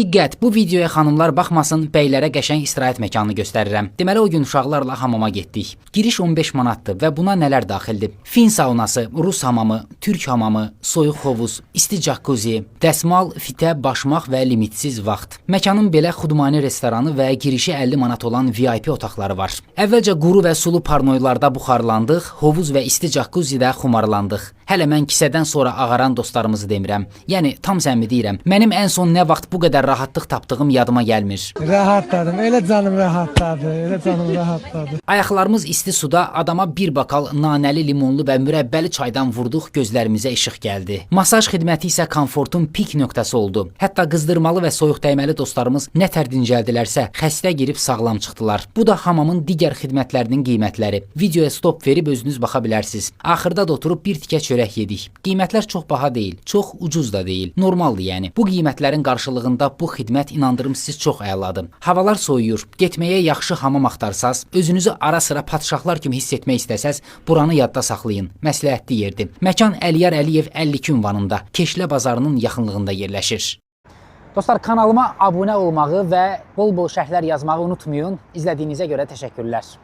Diqqət, bu videoya xanımlar baxmasın, bəylərə qəşəng istirahət məkanını göstərirəm. Deməli, o gün uşaqlarla hamama getdik. Giriş 15 manatdır və buna nələr daxildir? Fin saunası, Rus hamamı, Türk hamamı, soyuq hovuz, isti jacuzzi, dəsmal, fitə, başmaq və limitsiz vaxt. Məkanın belə xudmani restoranı və girişi 50 manat olan VIP otaqları var. Əvvəlcə quru və sulu parnoylarda buxarlandıq, hovuz və isti jacuzzidə xumarlandıq. Hələ mən kisədən sonra ağaran dostlarımızı demirəm. Yəni, tam səmimi deyirəm. Mənim ən son nə vaxt bu qədər rahatlıq tapdığım yadıma gəlmir. Rahatladım, elə canım rahatladı. Ayaqlarımız isti suda adama bir bakal nanəli, limonlu və mürəbbəli çaydan vurduq, gözlərimizə işıq gəldi. Masaj xidməti isə komfortun pik nöqtəsi oldu. Hətta qızdırmalı və soyuq dəyməli dostlarımız nə tər dincəldilərsə, xəstə girib sağlam çıxdılar. Bu da hamamın digər xidmətlərinin qiymətləri. Videoya stop verib özünüz baxa bilərsiniz. Axırda da oturub bir tikə çörək yedik. Qiymətlər çox baha deyil, çox ucuz da deyil. Normaldır yəni. Bu qiymətlərin qarşılığında bu xidmət inandırım siz çox əladır. Havalar soyuyur. Getməyə yaxşı hamam axtarsaz, özünüzü ara sıra padşahlar kimi hiss etmək istəsəz, buranı yadda saxlayın. Məsləhətli yerdir. Məkan Əliyar Əliyev 52 ünvanında, Keşlə bazarının yaxınlığında yerləşir. Dostlar, kanalıma abunə olmağı və bol-bol şərhlər yazmağı unutmayın. İzlədiyinizə görə təşəkkürlər.